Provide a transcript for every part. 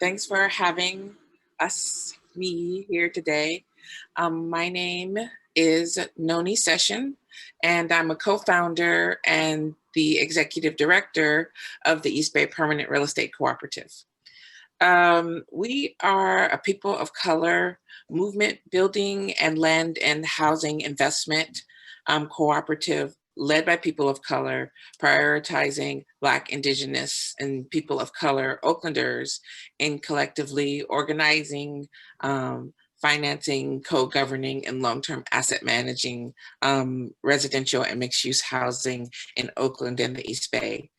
Thanks for having me here today. My name is Noni Session, and I'm a co-founder and the executive director of the East Bay Permanent Real Estate Cooperative. We are a people of color movement building and land and housing investment cooperative led by people of color, prioritizing Black, Indigenous, and people of color Oaklanders in collectively organizing, financing, co-governing, and long-term asset managing residential and mixed-use housing in Oakland and the East Bay.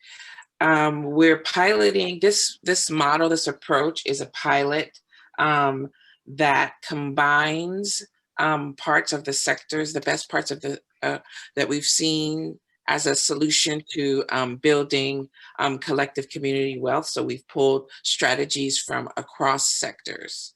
We're piloting this model, this approach is a pilot that combines parts of the sectors, the best parts of the that we've seen as a solution to building collective community wealth. So we've pulled strategies from across sectors.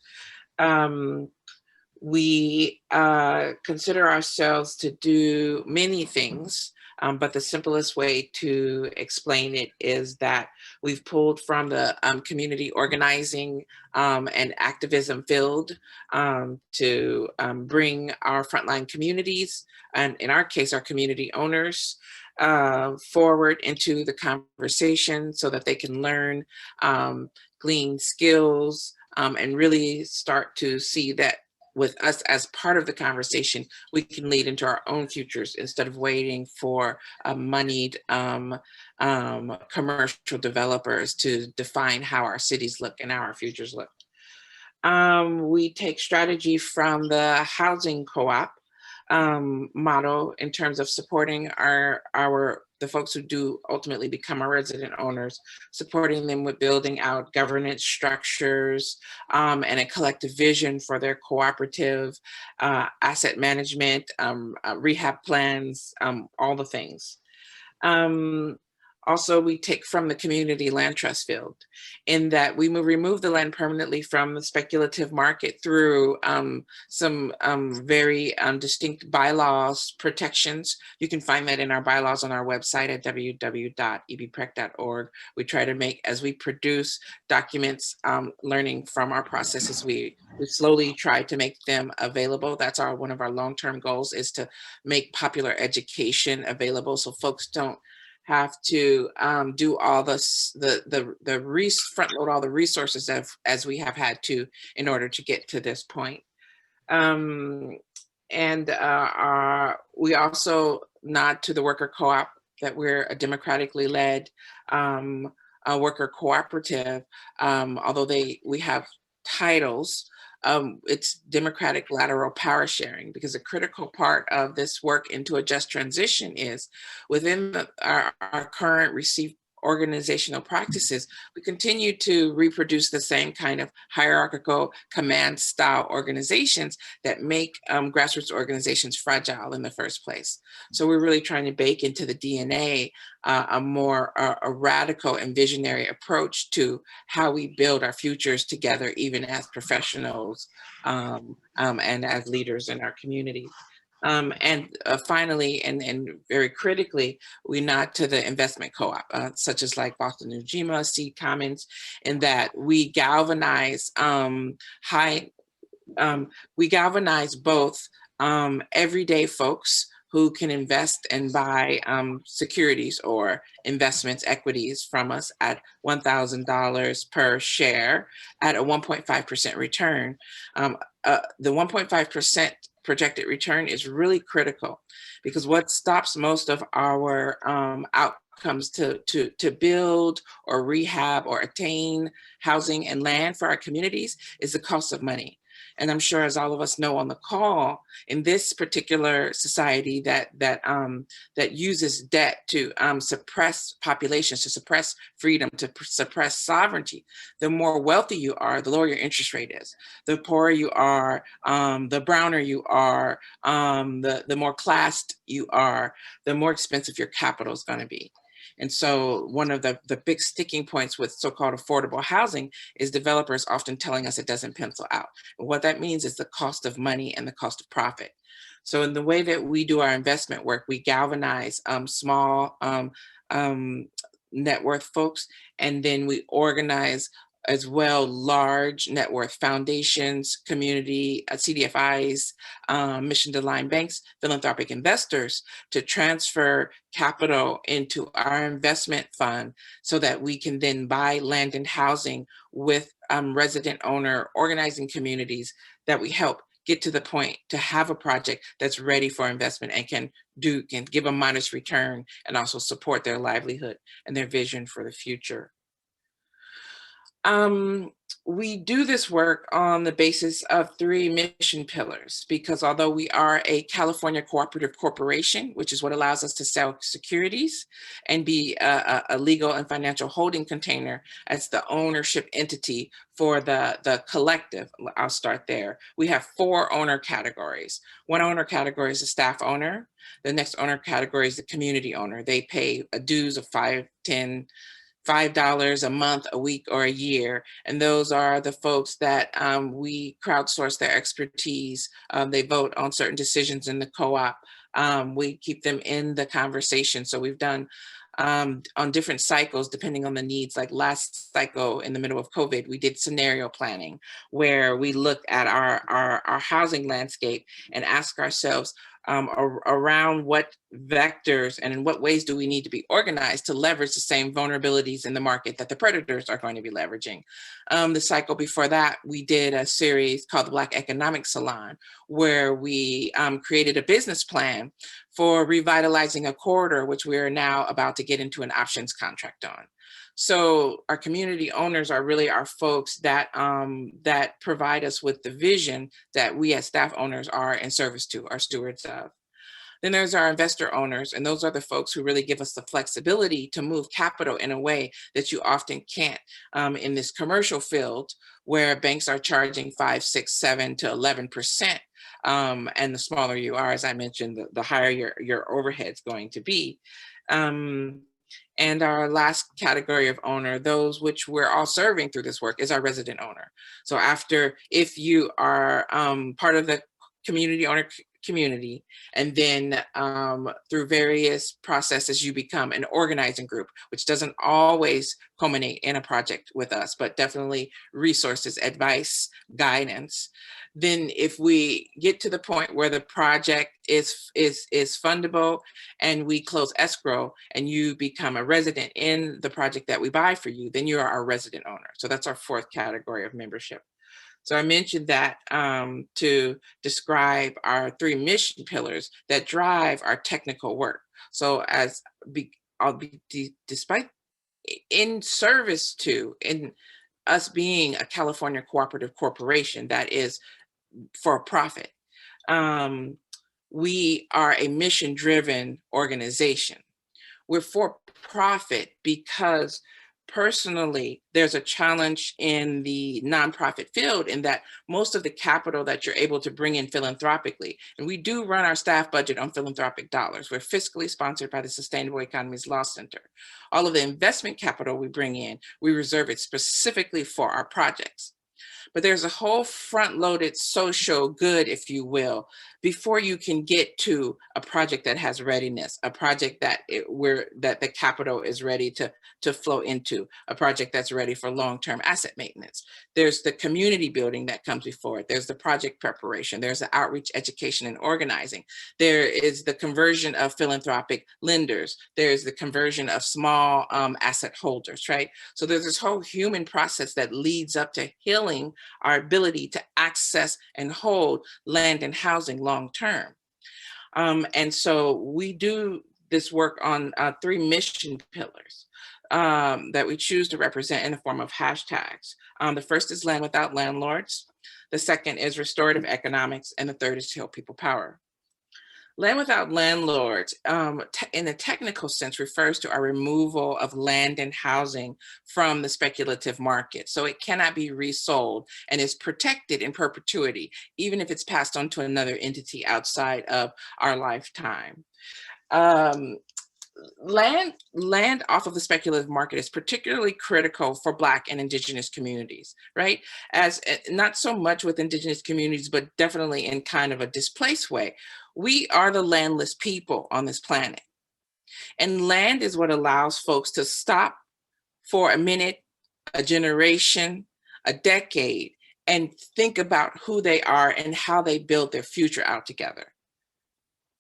We consider ourselves to do many things, but the simplest way to explain it is that we've pulled from the community organizing and activism field to bring our frontline communities, and in our case, our community owners, forward into the conversation so that they can learn, glean skills, and really start to see that with us as part of the conversation, we can lead into our own futures instead of waiting for moneyed commercial developers to define how our cities look and how our futures look. We take strategy from the housing co-op model in terms of supporting the folks who do ultimately become our resident owners, supporting them with building out governance structures and a collective vision for their cooperative, asset management, rehab plans, all the things. Also, we take from the community land trust field in that we remove the land permanently from the speculative market through some very distinct bylaws protections. You can find that in our bylaws on our website at www.ebprec.org. We try to make, as we produce documents, learning from our processes, we slowly try to make them available. That's one of our long-term goals, is to make popular education available so folks don't have to do all front load all the resources as we have had to in order to get to this point. We also nod to the worker co-op, that we're a democratically led worker cooperative, although we have titles. It's democratic lateral power sharing, because a critical part of this work into a just transition is within our current received organizational practices, we continue to reproduce the same kind of hierarchical command style organizations that make grassroots organizations fragile in the first place. So we're really trying to bake into the DNA a more radical and visionary approach to how we build our futures together, even as professionals and as leaders in our community. Finally, and very critically, we nod to the investment co-op, such as like Boston Ujima, Seed Commons, in that we galvanize both everyday folks who can invest and buy securities or investments, equities from us at $1,000 per share at a 1.5% return. The 1.5% projected return is really critical, because what stops most of our outcomes to build or rehab or attain housing and land for our communities is the cost of money. And I'm sure, as all of us know on the call, in this particular society that uses debt to suppress populations, to suppress freedom, to suppress sovereignty, the more wealthy you are, the lower your interest rate is. The poorer you are, the browner you are, the more classed you are, the more expensive your capital is going to be. And so one of the big sticking points with so-called affordable housing is developers often telling us it doesn't pencil out. And what that means is the cost of money and the cost of profit. So in the way that we do our investment work, we galvanize small net worth folks, and then we organize as well large net worth foundations, community CDFIs, mission-aligned banks, philanthropic investors to transfer capital into our investment fund so that we can then buy land and housing with resident owner organizing communities that we help get to the point to have a project that's ready for investment and can give a modest return and also support their livelihood and their vision for the future. We do this work on the basis of 3 mission pillars, because although we are a California cooperative corporation, which is what allows us to sell securities and be a legal and financial holding container as the ownership entity for the collective, I'll start there. We have 4 owner categories. One owner category is the staff owner. The next owner category is the community owner. They pay a dues of $5 a month, a week, or a year. And those are the folks that we crowdsource their expertise. They vote on certain decisions in the co-op. We keep them in the conversation. So we've done on different cycles, depending on the needs. Like last cycle in the middle of COVID, we did scenario planning where we looked at our housing landscape and ask ourselves, around what vectors and in what ways do we need to be organized to leverage the same vulnerabilities in the market that the predators are going to be leveraging. The cycle before that, we did a series called the Black Economic Salon, where we created a business plan for revitalizing a corridor, which we are now about to get into an options contract on. So our community owners are really our folks that that provide us with the vision that we as staff owners are in service to, are stewards of. Then there's our investor owners, and those are the folks who really give us the flexibility to move capital in a way that you often can't in this commercial field, where banks are charging 5, 6, 7 to 11%. And the smaller you are, as I mentioned, the higher your overhead's going to be. And our last category of owner, those which we're all serving through this work, is our resident owner. So if you are part of the community owner community, and then through various processes, you become an organizing group, which doesn't always culminate in a project with us, but definitely resources, advice, guidance. Then if we get to the point where the project is fundable and we close escrow and you become a resident in the project that we buy for you, then you are our resident owner. So that's our 4th category of membership. So I mentioned that to describe our 3 mission pillars that drive our technical work. So despite in service to, in us being a California cooperative corporation that is for profit, we are a mission-driven organization. We're for profit because personally, there's a challenge in the nonprofit field in that most of the capital that you're able to bring in philanthropically, and we do run our staff budget on philanthropic dollars. We're fiscally sponsored by the Sustainable Economies Law Center. All of the investment capital we bring in, we reserve it specifically for our projects. But there's a whole front-loaded social good, if you will, before you can get to a project that has readiness, a project that the capital is ready to flow into, a project that's ready for long-term asset maintenance. There's the community building that comes before it. There's the project preparation. There's the outreach, education, and organizing. There is the conversion of philanthropic lenders. There's the conversion of small asset holders, right? So there's this whole human process that leads up to healing our ability to access and hold land and housing long-term. And so we do this work on 3 mission pillars that we choose to represent in the form of hashtags. The first is Land Without Landlords. The second is Restorative Economics. And the third is Tell People Power. Land Without Landlords, in a technical sense, refers to our removal of land and housing from the speculative market. So it cannot be resold and is protected in perpetuity, even if it's passed on to another entity outside of our lifetime. Land off of the speculative market is particularly critical for Black and Indigenous communities, right? As not so much with Indigenous communities, but definitely in kind of a displaced way. We are the landless people on this planet. And land is what allows folks to stop for a minute a generation, a decade, and think about who they are and how they build their future out together.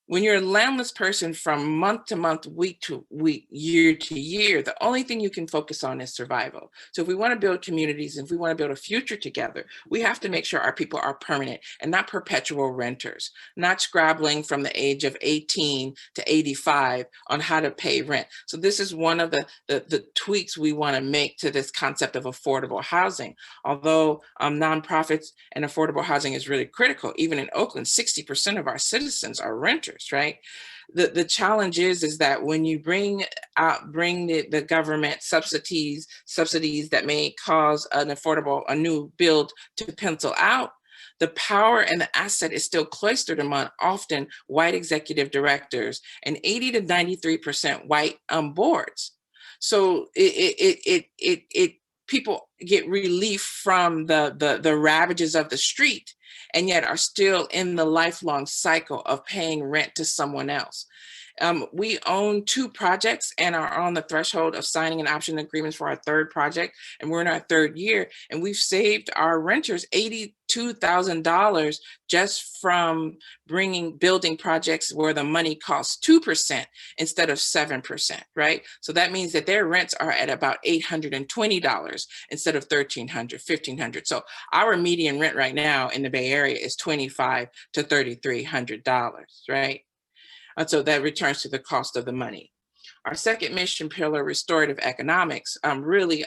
When you're a landless person from month to month, week to week, year to year, the only thing you can focus on is survival. So if we want to build communities, if we want to build a future together, we have to make sure our people are permanent and not perpetual renters, not scrabbling from the age of 18 to 85 on how to pay rent. So this is one of the tweaks we want to make to this concept of affordable housing. Although nonprofits and affordable housing is really critical, even in Oakland, 60% of our citizens are renters. Right. The challenge is that when you bring the government subsidies that may cause a new build to pencil out, the power and the asset is still cloistered among often white executive directors and 80 to 93% white boards. So people get relief from the ravages of the street, and yet are still in the lifelong cycle of paying rent to someone else. We own 2 projects and are on the threshold of signing an option agreements for our 3rd project, and we're in our 3rd year, and we've saved our renters $82,000 just from building projects where the money costs 2% instead of 7%, right? So that means that their rents are at about $820 instead of $1,300, $1,500. So our median rent right now in the Bay Area is $2,500 to $3,300, right? And so that returns to the cost of the money. Our second mission pillar, restorative economics, really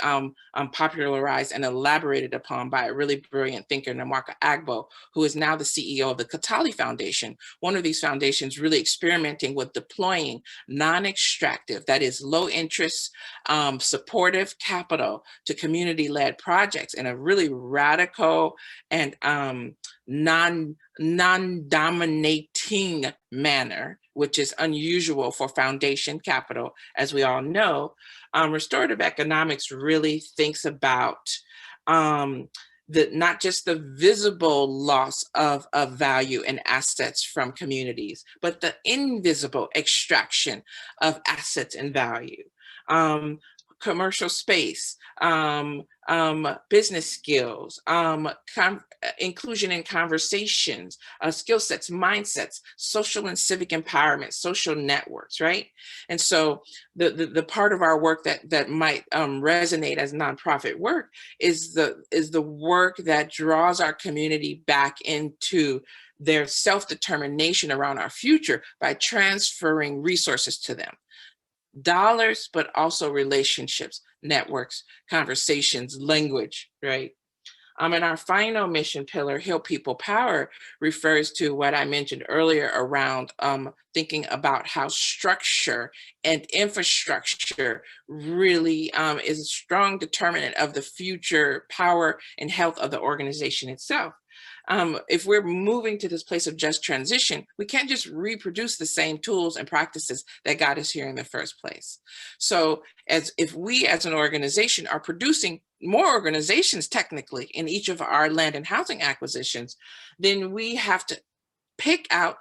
popularized and elaborated upon by a really brilliant thinker, Namaka Agbo, who is now the CEO of the Katali Foundation, one of these foundations really experimenting with deploying non-extractive, that is low interest, supportive capital to community-led projects in a really radical and non-dominating manner, which is unusual for foundation capital, as we all know. Restorative economics really thinks about not just the visible loss of value and assets from communities, but the invisible extraction of assets and value. Commercial space, business skills, inclusion in conversations, skill sets, mindsets, social and civic empowerment, social networks, right? And so the part of our work that might resonate as nonprofit work is the work that draws our community back into their self-determination around our future by transferring resources to them. Dollars, but also relationships, networks, conversations, language, right? And our final mission pillar, Heal People Power, refers to what I mentioned earlier around thinking about how structure and infrastructure really is a strong determinant of the future power and health of the organization itself. If we're moving to this place of just transition, we can't just reproduce the same tools and practices that got us here in the first place. So if we as an organization are producing more organizations technically in each of our land and housing acquisitions, then we have to pick out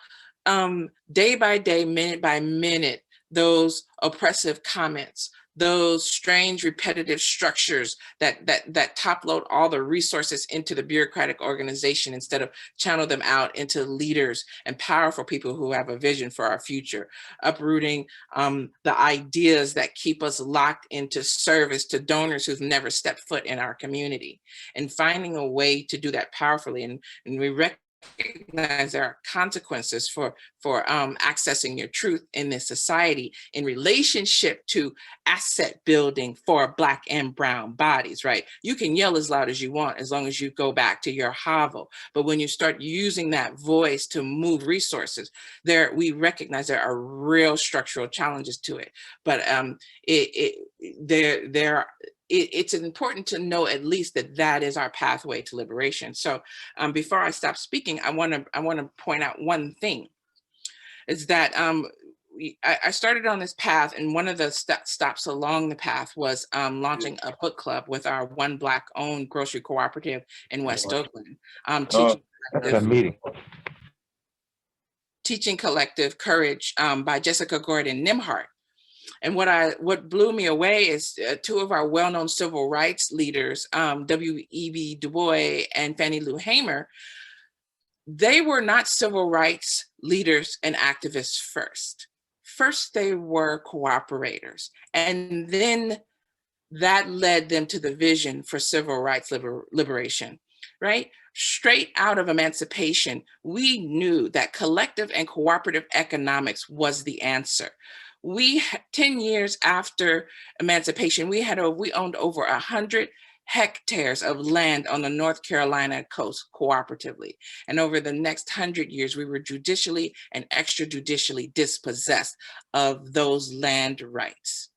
day by day, minute by minute, those oppressive comments, those strange repetitive structures that top load all the resources into the bureaucratic organization instead of channel them out into leaders and powerful people who have a vision for our future, uprooting the ideas that keep us locked into service to donors who've never stepped foot in our community, and finding a way to do that powerfully. And we recognize there are consequences for accessing your truth in this society in relationship to asset building for Black and brown bodies, right? You can yell as loud as you want as long as you go back to your hovel. But when you start using that voice to move resources, we recognize there are real structural challenges to it. But it's important to know at least that is our pathway to liberation. So before I stop speaking, I want to point out one thing, is that I started on this path, and one of the stops along the path was launching a book club with our one Black-owned grocery cooperative in West Oakland. Teaching Collective Courage by Jessica Gordon Nimhart. And what blew me away is two of our well-known civil rights leaders, W.E.B. Du Bois and Fannie Lou Hamer. They were not civil rights leaders and activists first. First, they were cooperators. And then that led them to the vision for civil rights liberation, right? Straight out of emancipation, we knew that collective and cooperative economics was the answer. 10 years after emancipation, we owned over 100 hectares of land on the North Carolina coast cooperatively. And over the next 100 years, we were judicially and extrajudicially dispossessed of those land rights.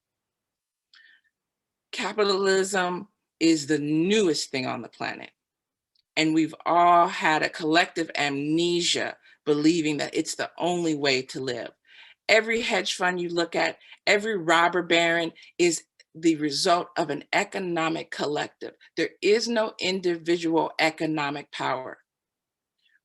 Capitalism is the newest thing on the planet. And we've all had a collective amnesia believing that it's the only way to live. Every hedge fund you look at, every robber baron is the result of an economic collective. There is no individual economic power.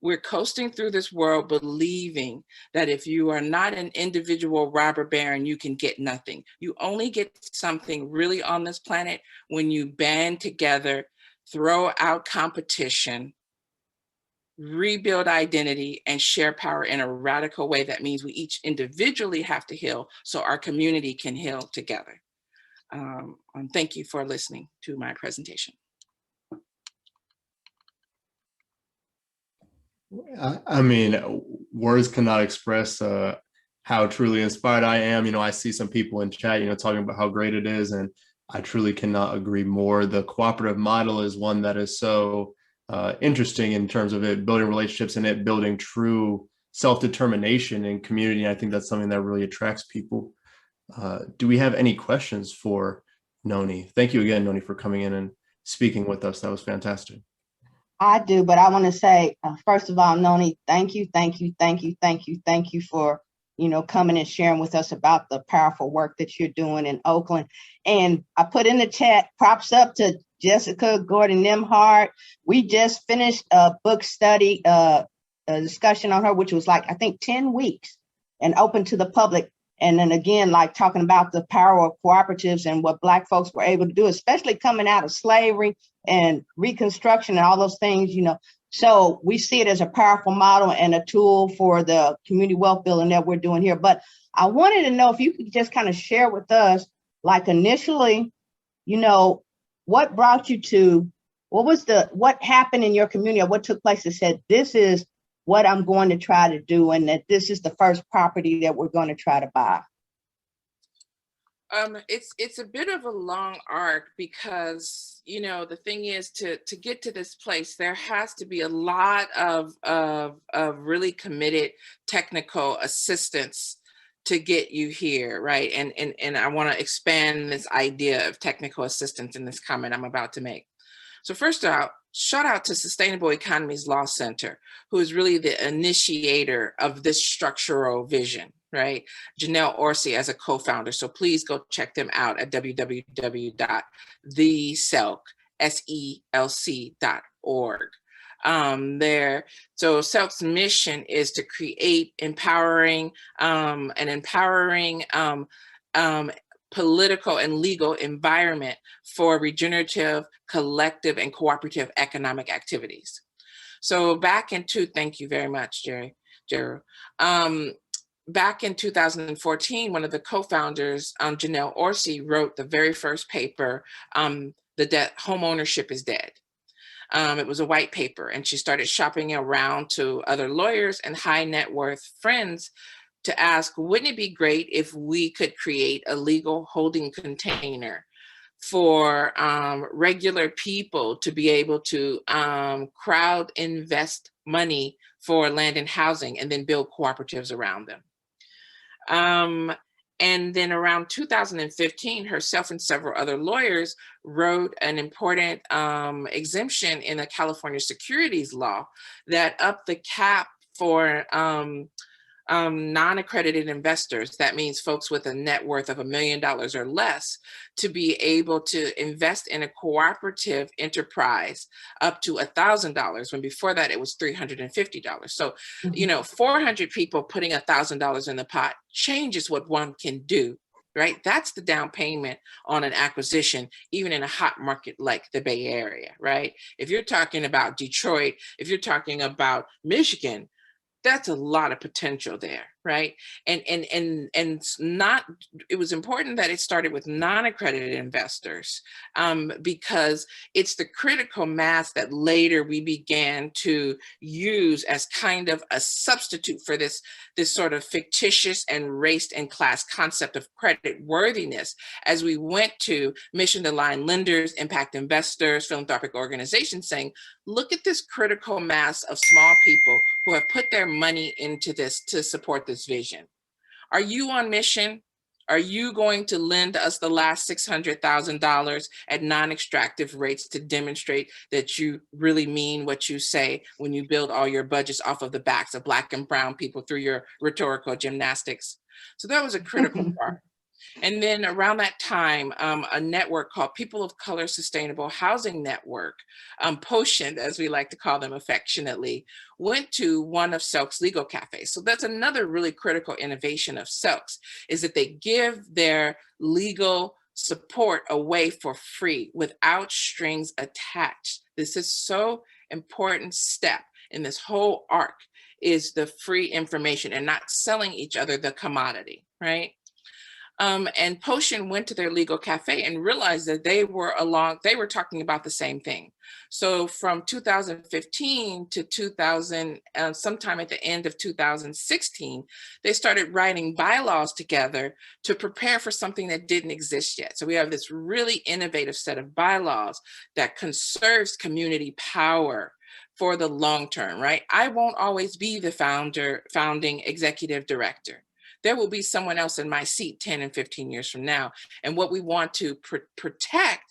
We're coasting through this world believing that if you are not an individual robber baron, you can get nothing. You only get something really on this planet when you band together, throw out competition, rebuild identity, and share power in a radical way. That means we each individually have to heal so our community can heal together. Thank you for listening to my presentation. I mean, words cannot express how truly inspired I am. I see some people in chat, talking about how great it is, and I truly cannot agree more. The cooperative model is one that is so interesting in terms of it building relationships and it building true self-determination in community. I think that's something that really attracts people. Do we have any questions for Noni? Thank you again, Noni, for coming in and speaking with us. That was fantastic. I do, but I want to say, first of all, Noni, thank you for, coming and sharing with us about the powerful work that you're doing in Oakland. And I put in the chat, props up to Jessica Gordon Nimhart. We just finished a book study, a discussion on her, which was I think 10 weeks and open to the public. And then again, talking about the power of cooperatives and what Black folks were able to do, especially coming out of slavery and Reconstruction and all those things, So we see it as a powerful model and a tool for the community wealth building that we're doing here. But I wanted to know if you could just kind of share with us, initially, what brought you to, what happened in your community or what took place that said, this is what I'm going to try to do, and that this is the first property that we're going to try to buy? It's a bit of a long arc because, the thing is to get to this place, there has to be a lot of really committed technical assistance to get you here, right? And I want to expand this idea of technical assistance in this comment I'm about to make. So first out, shout out to Sustainable Economies Law Center, who is really the initiator of this structural vision, right? Janelle Orsi as a co-founder. So please go check them out at www.theselc.org. So SELC's mission is to create empowering political and legal environment for regenerative, collective, and cooperative economic activities. So thank you very much, Jerry. Back in 2014, one of the co-founders, Janelle Orsi, wrote the very first paper, Home Ownership is Dead. It was a white paper, and she started shopping around to other lawyers and high net worth friends to ask, wouldn't it be great if we could create a legal holding container for regular people to be able to crowd invest money for land and housing and then build cooperatives around them. And then around 2015, herself and several other lawyers wrote an important exemption in the California securities law that upped the cap for non-accredited investors. That means folks with a net worth of $1 million or less to be able to invest in a cooperative enterprise up to $1,000, when before that it was $350. So, 400 people putting $1,000 in the pot changes what one can do, right? That's the down payment on an acquisition, even in a hot market like the Bay Area, right? If you're talking about Detroit, if you're talking about Michigan, that's a lot of potential there, right? And not, it was important that it started with non-accredited investors, because it's the critical mass that later we began to use as kind of a substitute for this sort of fictitious and race and class concept of credit worthiness, as we went to mission-aligned lenders, impact investors, philanthropic organizations saying, look at this critical mass of small people who have put their money into this to support this vision. Are you on mission? Are you going to lend us the last $600,000 at non-extractive rates to demonstrate that you really mean what you say when you build all your budgets off of the backs of Black and brown people through your rhetorical gymnastics? So that was a critical part. And then around that time, a network called People of Color Sustainable Housing Network, POTION, as we like to call them affectionately, went to one of Selk's legal cafes. So that's another really critical innovation of Selk's, is that they give their legal support away for free without strings attached. This is so important step in this whole arc, is the free information and not selling each other the commodity, right? And Potion went to their legal cafe and realized that they were talking about the same thing. So from 2015 to 2000, sometime at the end of 2016, they started writing bylaws together to prepare for something that didn't exist yet. So we have this really innovative set of bylaws that conserves community power for the long term, right? I won't always be the founding executive director. There will be someone else in my seat 10 and 15 years from now. And what we want to protect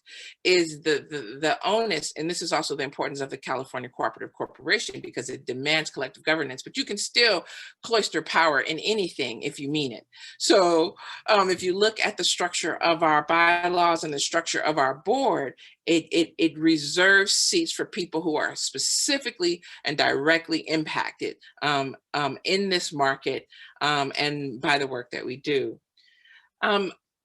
is the onus, and this is also the importance of the California Cooperative Corporation, because it demands collective governance, but you can still cloister power in anything if you mean it. So if you look at the structure of our bylaws and the structure of our board, it reserves seats for people who are specifically and directly impacted in this market and by the work that we do.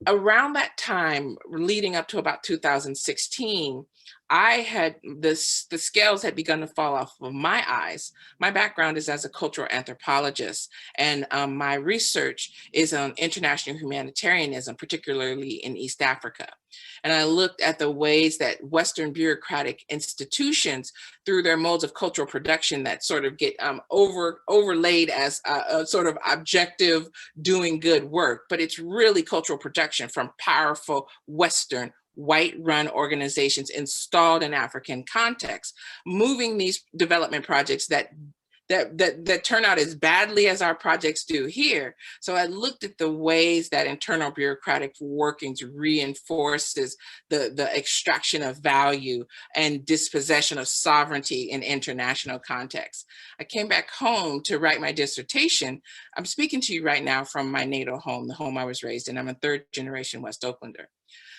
Around that time, leading up to about 2016, the scales had begun to fall off of my eyes. My background is as a cultural anthropologist, and my research is on international humanitarianism, particularly in East Africa. And I looked at the ways that Western bureaucratic institutions, through their modes of cultural production that sort of get overlaid as a sort of objective doing good work, but it's really cultural production from powerful Western white-run organizations installed in African contexts, moving these development projects that turn out as badly as our projects do here. So I looked at the ways that internal bureaucratic workings reinforces the extraction of value and dispossession of sovereignty in international contexts. I came back home to write my dissertation. I'm speaking to you right now from my natal home, the home I was raised in. I'm a third generation West Oaklander.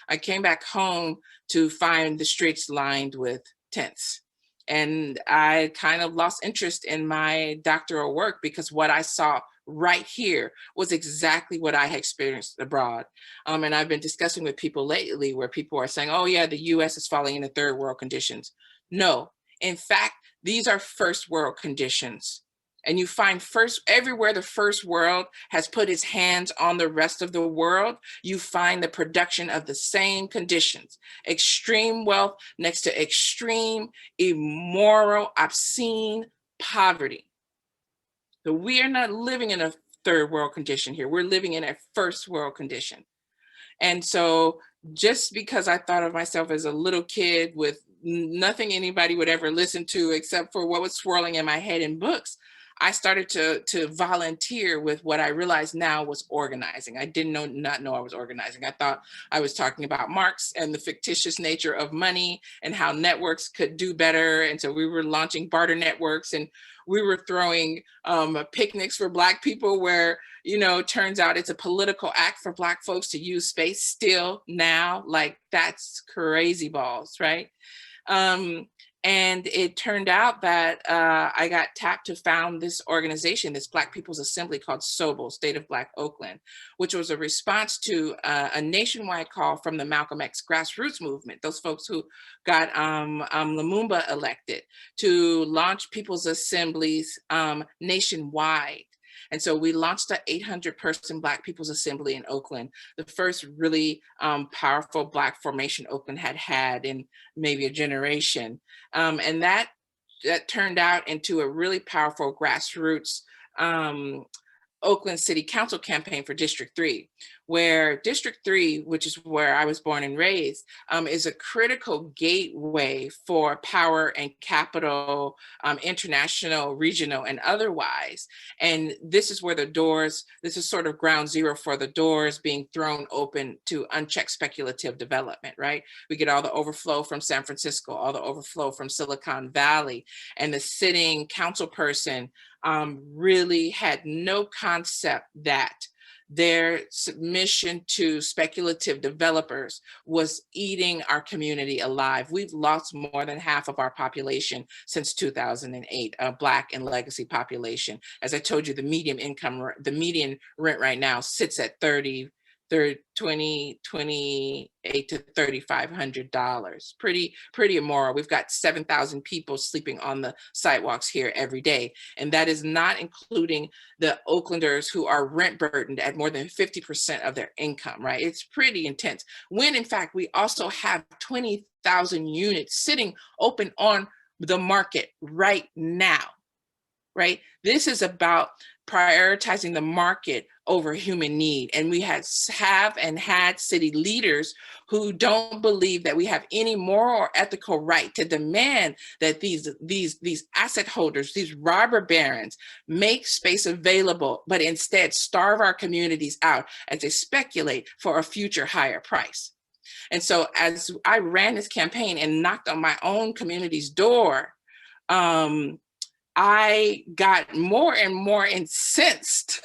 I came back home to find the streets lined with tents. And I kind of lost interest in my doctoral work because what I saw right here was exactly what I had experienced abroad. And I've been discussing with people lately where people are saying, oh yeah, the US is falling into third world conditions. No, in fact, these are first world conditions. And you find everywhere the first world has put its hands on the rest of the world, you find the production of the same conditions. Extreme wealth next to extreme, immoral, obscene poverty. So we are not living in a third world condition here. We're living in a first world condition. And so just because I thought of myself as a little kid with nothing anybody would ever listen to except for what was swirling in my head in books, I started to volunteer with what I realized now was organizing. I did not know I was organizing. I thought I was talking about Marx and the fictitious nature of money and how networks could do better. And so we were launching barter networks, and we were throwing picnics for Black people where, you know, turns out it's a political act for Black folks to use space still now. Like, that's crazy balls, right? And it turned out that I got tapped to found this organization, this Black People's Assembly called SOBO, State of Black Oakland, which was a response to a nationwide call from the Malcolm X grassroots movement, those folks who got Lumumba elected, to launch people's assemblies nationwide. And so we launched an 800-person Black People's Assembly in Oakland, the first really powerful Black formation Oakland had in maybe a generation. And that turned out into a really powerful grassroots Oakland City Council campaign for District 3, where District 3, which is where I was born and raised, is a critical gateway for power and capital, international, regional, and otherwise. And this is where this is sort of ground zero for the doors being thrown open to unchecked speculative development, right? We get all the overflow from San Francisco, all the overflow from Silicon Valley, and the sitting council person really had no concept that their submission to speculative developers was eating our community alive. We've lost more than half of our population since 2008, a Black and legacy population. As I told you, the median rent right now sits at $28 to $3,500. Pretty immoral. We've got 7,000 people sleeping on the sidewalks here every day. And that is not including the Oaklanders who are rent burdened at more than 50% of their income, right? It's pretty intense. When in fact, we also have 20,000 units sitting open on the market right now, right? This is about prioritizing the market over human need. And we had city leaders who don't believe that we have any moral or ethical right to demand that these asset holders, these robber barons, make space available, but instead starve our communities out as they speculate for a future higher price. And so as I ran this campaign and knocked on my own community's door, I got more and more incensed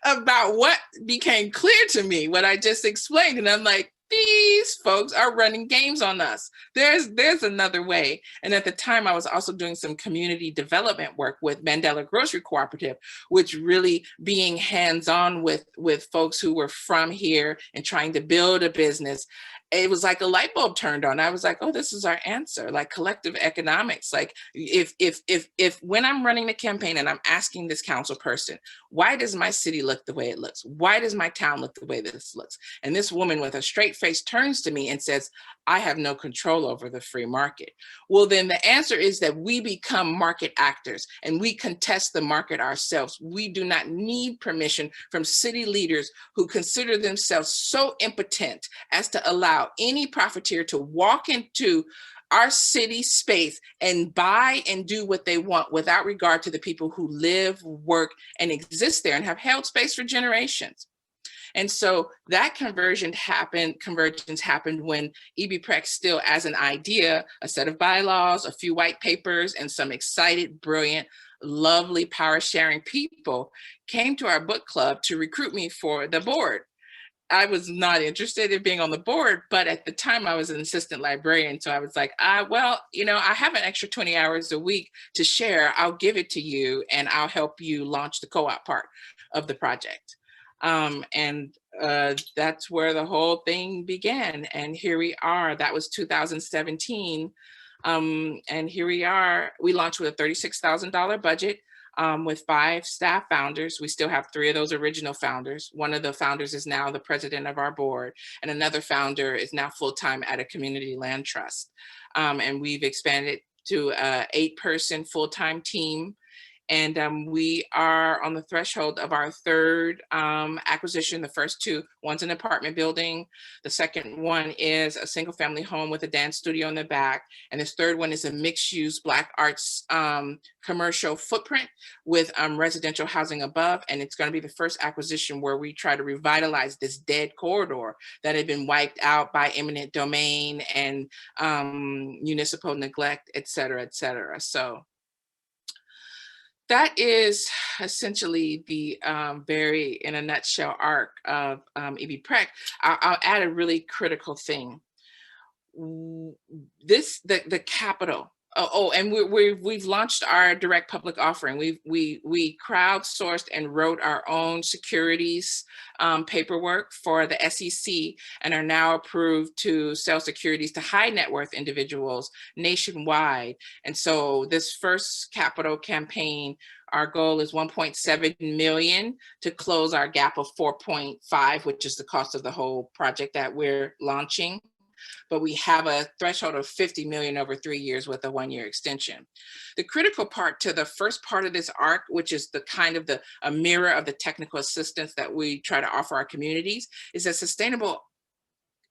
about what became clear to me, what I just explained. And I'm like, these folks are running games on us. There's another way. And at the time, I was also doing some community development work with Mandela Grocery Cooperative, which really being hands-on with folks who were from here and trying to build a business. It was like a light bulb turned on. I was like, oh, this is our answer, like collective economics. Like if when I'm running the campaign and I'm asking this council person, why does my city look the way it looks? Why does my town look the way this looks? And this woman with a straight face turns to me and says, I have no control over the free market. Well, then the answer is that we become market actors and we contest the market ourselves. We do not need permission from city leaders who consider themselves so impotent as to allow any profiteer to walk into our city space and buy and do what they want without regard to the people who live, work, and exist there and have held space for generations. And so that convergence happened when EB-PREC still as an idea, a set of bylaws, a few white papers, and some excited, brilliant, lovely power sharing people came to our book club to recruit me for the board. I was not interested in being on the board, but at the time I was an assistant librarian. So I was like, well, I have an extra 20 hours a week to share. I'll give it to you and I'll help you launch the co-op part of the project. And that's where the whole thing began. And here we are. That was 2017. And here we are. We launched with a $36,000 budget. With 5 staff founders. We still have 3 of those original founders. One of the founders is now the president of our board, and another founder is now full-time at a community land trust. And we've expanded to an 8-person full-time team. And we are on the threshold of our 3rd acquisition. The first 2, one's an apartment building. The second one is a single family home with a dance studio in the back. And this 3rd one is a mixed use Black arts commercial footprint with residential housing above. And it's gonna be the first acquisition where we try to revitalize this dead corridor that had been wiped out by eminent domain and municipal neglect, et cetera, et cetera. So that is essentially the very, in a nutshell, arc of EB-PREC. I'll add a really critical thing. the capital. And we've launched our direct public offering. We crowdsourced and wrote our own securities paperwork for the SEC and are now approved to sell securities to high net worth individuals nationwide. And so this first capital campaign, our goal is 1.7 million to close our gap of 4.5, which is the cost of the whole project that we're launching. But we have a threshold of 50 million over 3 years with a 1-year extension. The critical part to the first part of this arc, which is the kind of a mirror of the technical assistance that we try to offer our communities, is that Sustainable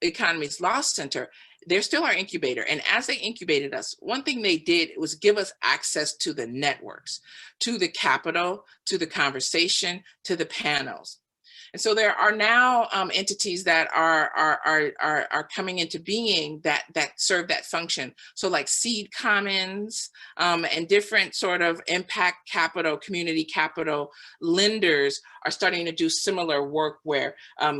Economies Law Center, they're still our incubator. And as they incubated us, one thing they did was give us access to the networks, to the capital, to the conversation, to the panels. And so there are now entities that are coming into being that serve that function. So like Seed Commons and different sort of impact capital, community capital lenders are starting to do similar work where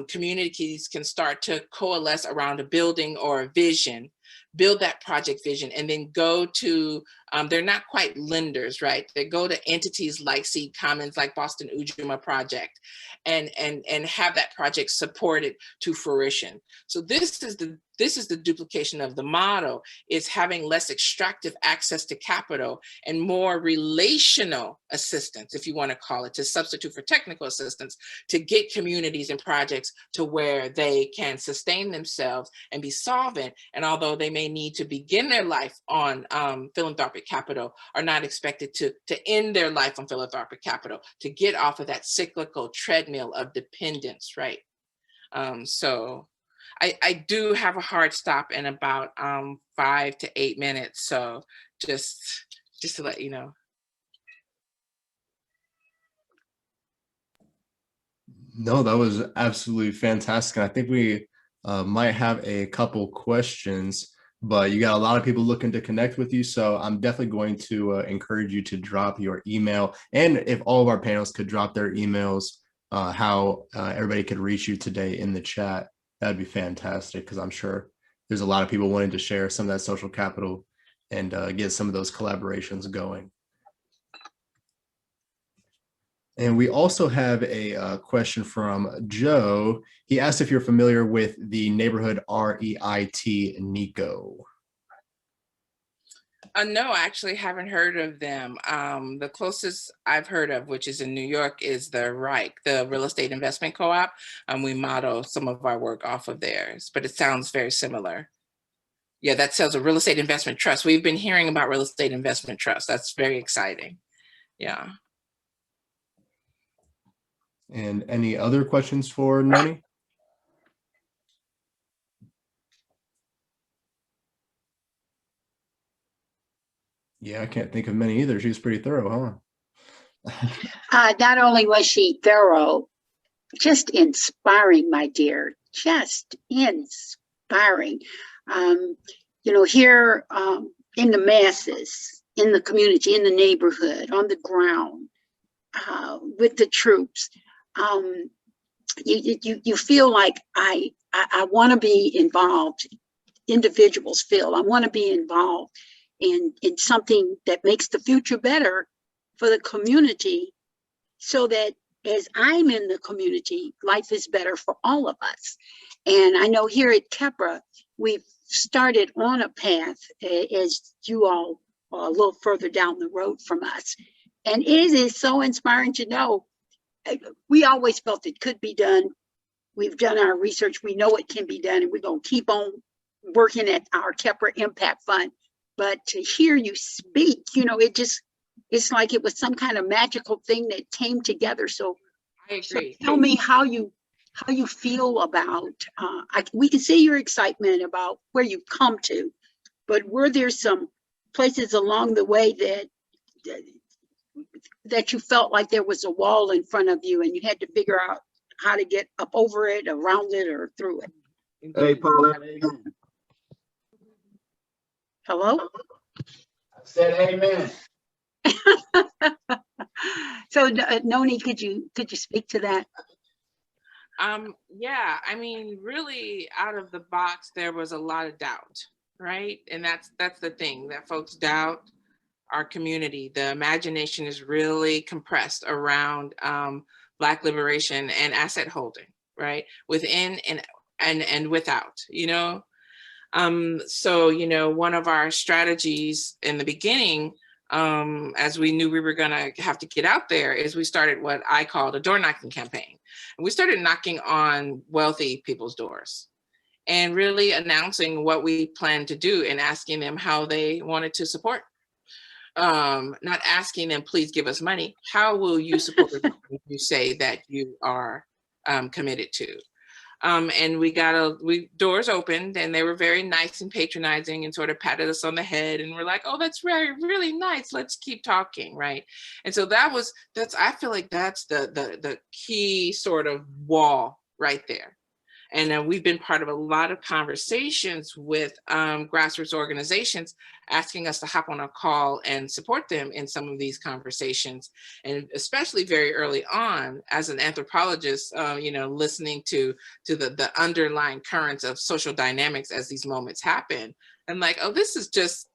communities can start to coalesce around a building or a vision, build that project vision, and then go to, they're not quite lenders, right? They go to entities like Seed Commons, like Boston Ujima Project, and have that project supported to fruition. So this is the duplication of the model, is having less extractive access to capital and more relational assistance, if you want to call it, to substitute for technical assistance, to get communities and projects to where they can sustain themselves and be solvent. And although they may need to begin their life on philanthropic capital, are not expected to end their life on philanthropic capital, to get off of that cyclical treadmill of dependence, right? So I do have a hard stop in about 5 to 8 minutes. So just to let you know. No, that was absolutely fantastic. And I think we might have a couple questions, but you got a lot of people looking to connect with you. So I'm definitely going to encourage you to drop your email. And if all of our panelists could drop their emails, how everybody could reach you today in the chat, that'd be fantastic, because I'm sure there's a lot of people wanting to share some of that social capital and get some of those collaborations going. And we also have a question from Joe. He asked if you're familiar with the neighborhood REIT Nico. No, I actually haven't heard of them. The closest I've heard of, which is in New York, is the REIC, the Real Estate Investment Co-op. We model some of our work off of theirs, but it sounds very similar. Yeah, that sells a real estate investment trust. We've been hearing about real estate investment trust. That's very exciting. Yeah. And any other questions for Noni? Yeah, I can't think of many either. She was pretty thorough, huh? Not only was she thorough, just inspiring, my dear, just inspiring. You know, here in the masses, in the community, in the neighborhood, on the ground, with the troops, you feel like I want to be involved. Individuals feel I want to be involved in something that makes the future better for the community, so that as I'm in the community, life is better for all of us. And I know here at Kheprw, we've started on a path, as you all are a little further down the road from us. And it is so inspiring to know. We always felt it could be done. We've done our research. We know it can be done, and we're going to keep on working at our Kheprw Impact Fund. But to hear you speak, you know, it's like it was some kind of magical thing that came together. So I agree. So tell me how you feel about, we can see your excitement about where you've come to, but were there some places along the way that you felt like there was a wall in front of you and you had to figure out how to get up over it, around it, or through it? Hey, Paula. Hello? I said amen. So Noni, could you speak to that? Yeah, I mean, really out of the box, there was a lot of doubt, right? And that's the thing, that folks doubt our community. The imagination is really compressed around Black liberation and asset holding, right? Within and without, you know? So, you know, one of our strategies in the beginning, as we knew we were gonna have to get out there, is we started what I called a door knocking campaign. And we started knocking on wealthy people's doors and really announcing what we planned to do and asking them how they wanted to support. Not asking them, please give us money. How will you support what you say that you are committed to? And we doors opened, and they were very nice and patronizing and sort of patted us on the head, and we're like, oh, that's really nice. Let's keep talking, right? And so I feel like that's the key sort of wall right there. And we've been part of a lot of conversations with grassroots organizations asking us to hop on a call and support them in some of these conversations. And especially very early on, as an anthropologist, you know, listening to the underlying currents of social dynamics as these moments happen. I'm like, oh, this is just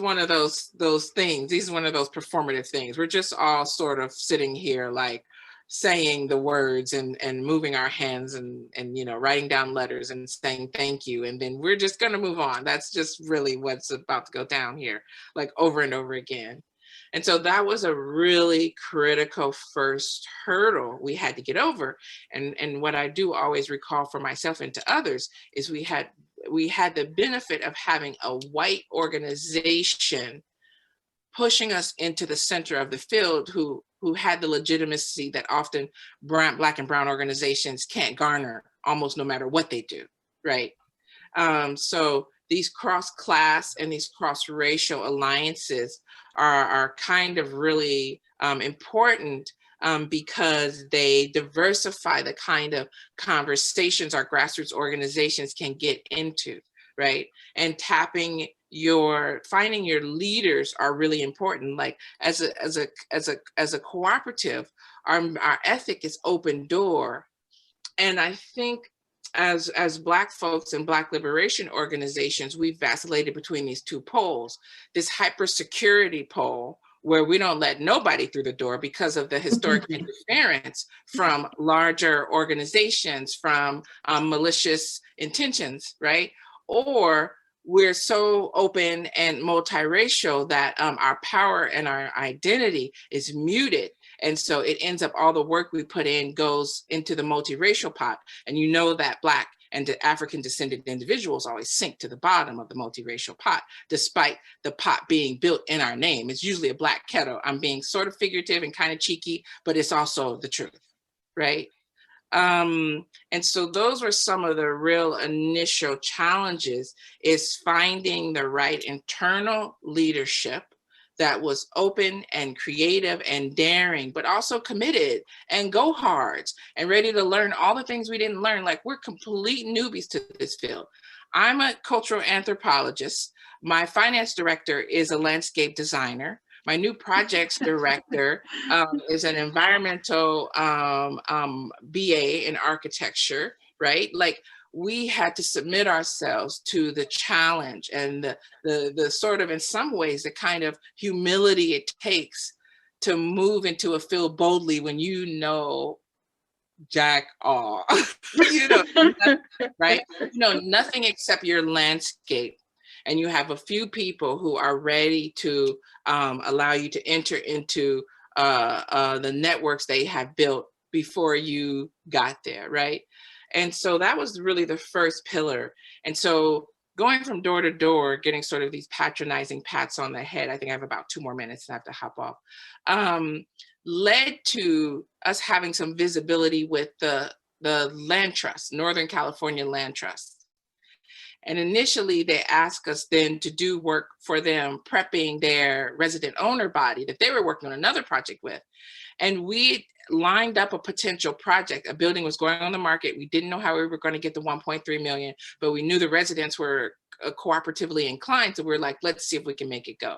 one of those things. These are one of those performative things. We're just all sort of sitting here like saying the words and moving our hands and you know, writing down letters and saying thank you, and then we're just going to move on. That's just really what's about to go down here, like over and over again. And so that was a really critical first hurdle we had to get over. And what I do always recall for myself and to others is we had the benefit of having a white organization pushing us into the center of the field who had the legitimacy that often Black and brown organizations can't garner almost no matter what they do, right? So these cross-class and these cross-racial alliances are kind of really important because they diversify the kind of conversations our grassroots organizations can get into, right? And finding your leaders are really important. Like as a cooperative, our ethic is open door. And I think as Black folks and Black liberation organizations, we've vacillated between these two poles, this hyper security pole, where we don't let nobody through the door because of the historic interference from larger organizations, from malicious intentions, right? Or we're so open and multiracial that our power and our identity is muted. And so it ends up, all the work we put in goes into the multiracial pot. And you know that Black and the African descended individuals always sink to the bottom of the multiracial pot, despite the pot being built in our name. It's usually a Black kettle. I'm being sort of figurative and kind of cheeky, but it's also the truth, right? And so those were some of the real initial challenges, is finding the right internal leadership that was open and creative and daring, but also committed and go hards and ready to learn all the things we didn't learn. Like, we're complete newbies to this field. I'm a cultural anthropologist. My finance director is a landscape designer. My new projects director is an environmental BA in architecture, right? Like, we had to submit ourselves to the challenge and the sort of, in some ways, the kind of humility it takes to move into a field boldly when you know jack all, you know, right? You know nothing except your landscape. And you have a few people who are ready to allow you to enter into the networks they have built before you got there, right? And so that was really the first pillar. And so going from door to door, getting sort of these patronizing pats on the head, I think I have about 2 more minutes and I have to hop off, led to us having some visibility with the land trust, Northern California Land Trust. And initially they asked us then to do work for them, prepping their resident owner body that they were working on another project with. And we lined up a potential project. A building was going on the market. We didn't know how we were going to get the 1.3 million, but we knew the residents were cooperatively inclined. So we were like, let's see if we can make it go.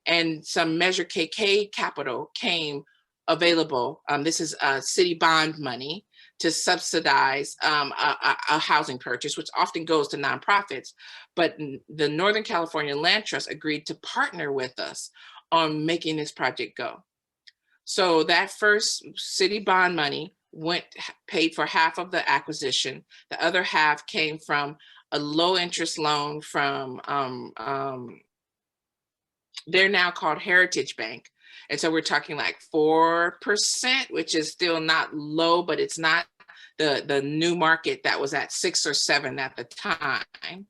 And some Measure KK capital came available. This is city bond money to subsidize a housing purchase, which often goes to nonprofits. But the Northern California Land Trust agreed to partner with us on making this project go. So that first city bond money paid for half of the acquisition. The other half came from a low interest loan from, they're now called Heritage Bank. And so we're talking like 4%, which is still not low, but it's not the new market that was at 6 or 7 at the time.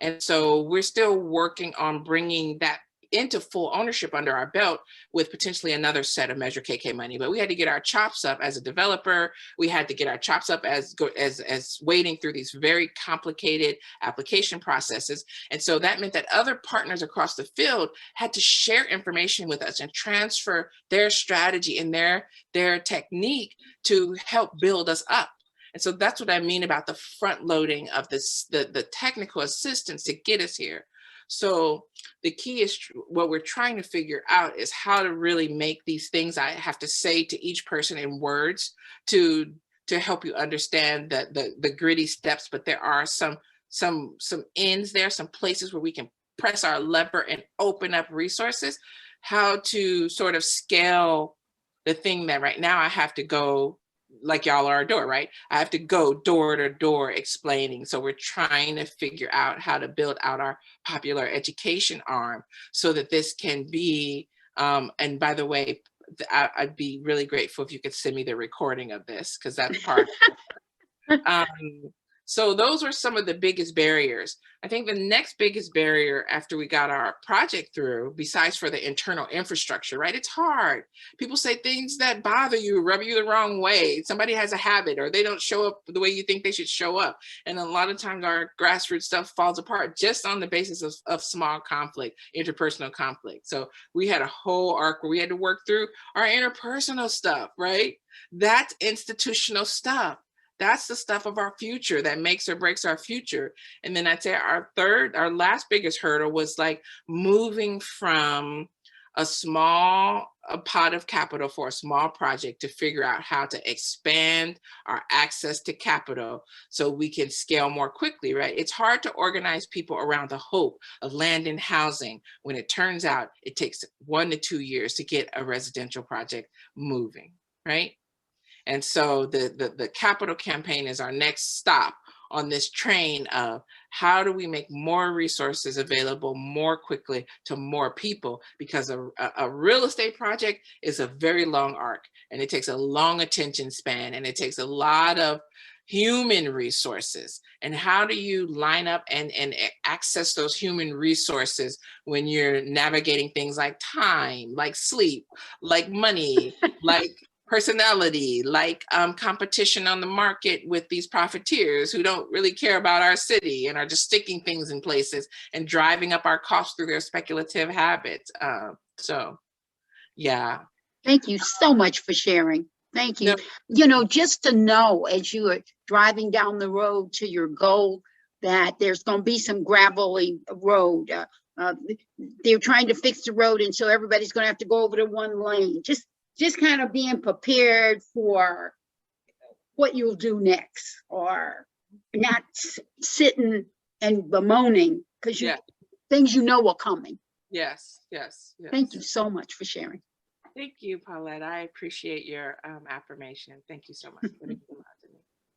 And so we're still working on bringing that into full ownership under our belt with potentially another set of Measure KK money. But we had to get our chops up as a developer. We had to get our chops up as wading through these very complicated application processes. And so that meant that other partners across the field had to share information with us and transfer their strategy and their technique to help build us up. And so that's what I mean about the front loading of this, the technical assistance to get us here. So the key is what we're trying to figure out is how to really make these things I have to say to each person in words to help you understand the gritty steps. But there are some ends there, some places where we can press our lever and open up resources, how to sort of scale the thing that right now I have to go, like y'all are a door, right? I have to go door to door explaining. So we're trying to figure out how to build out our popular education arm so that this can be, and by the way, I'd be really grateful if you could send me the recording of this, because that's part. So those were some of the biggest barriers. I think the next biggest barrier after we got our project through, besides for the internal infrastructure, right? It's hard. People say things that bother you, rub you the wrong way. Somebody has a habit or they don't show up the way you think they should show up. And a lot of times our grassroots stuff falls apart just on the basis of small conflict, interpersonal conflict. So we had a whole arc where we had to work through our interpersonal stuff, right? That's institutional stuff. That's the stuff of our future that makes or breaks our future. And then I'd say our last biggest hurdle was like moving from a small pot of capital for a small project to figure out how to expand our access to capital so we can scale more quickly, right? It's hard to organize people around the hope of land and housing when it turns out it takes 1 to 2 years to get a residential project moving, right? And so the capital campaign is our next stop on this train of how do we make more resources available more quickly to more people, because a real estate project is a very long arc and it takes a long attention span and it takes a lot of human resources. And how do you line up and access those human resources when you're navigating things like time, like sleep, like money, like personality, like competition on the market with these profiteers who don't really care about our city and are just sticking things in places and driving up our costs through their speculative habits. So, yeah. Thank you so much for sharing. Thank you. No. You know, just to know as you are driving down the road to your goal that there's going to be some gravelly road. They're trying to fix the road, and so everybody's going to have to go over to one lane. Just kind of being prepared for what you'll do next, or not sitting and bemoaning because things you know are coming. Yes. Thank you so much for sharing. Thank you, Paulette. I appreciate your affirmation. Thank you so much.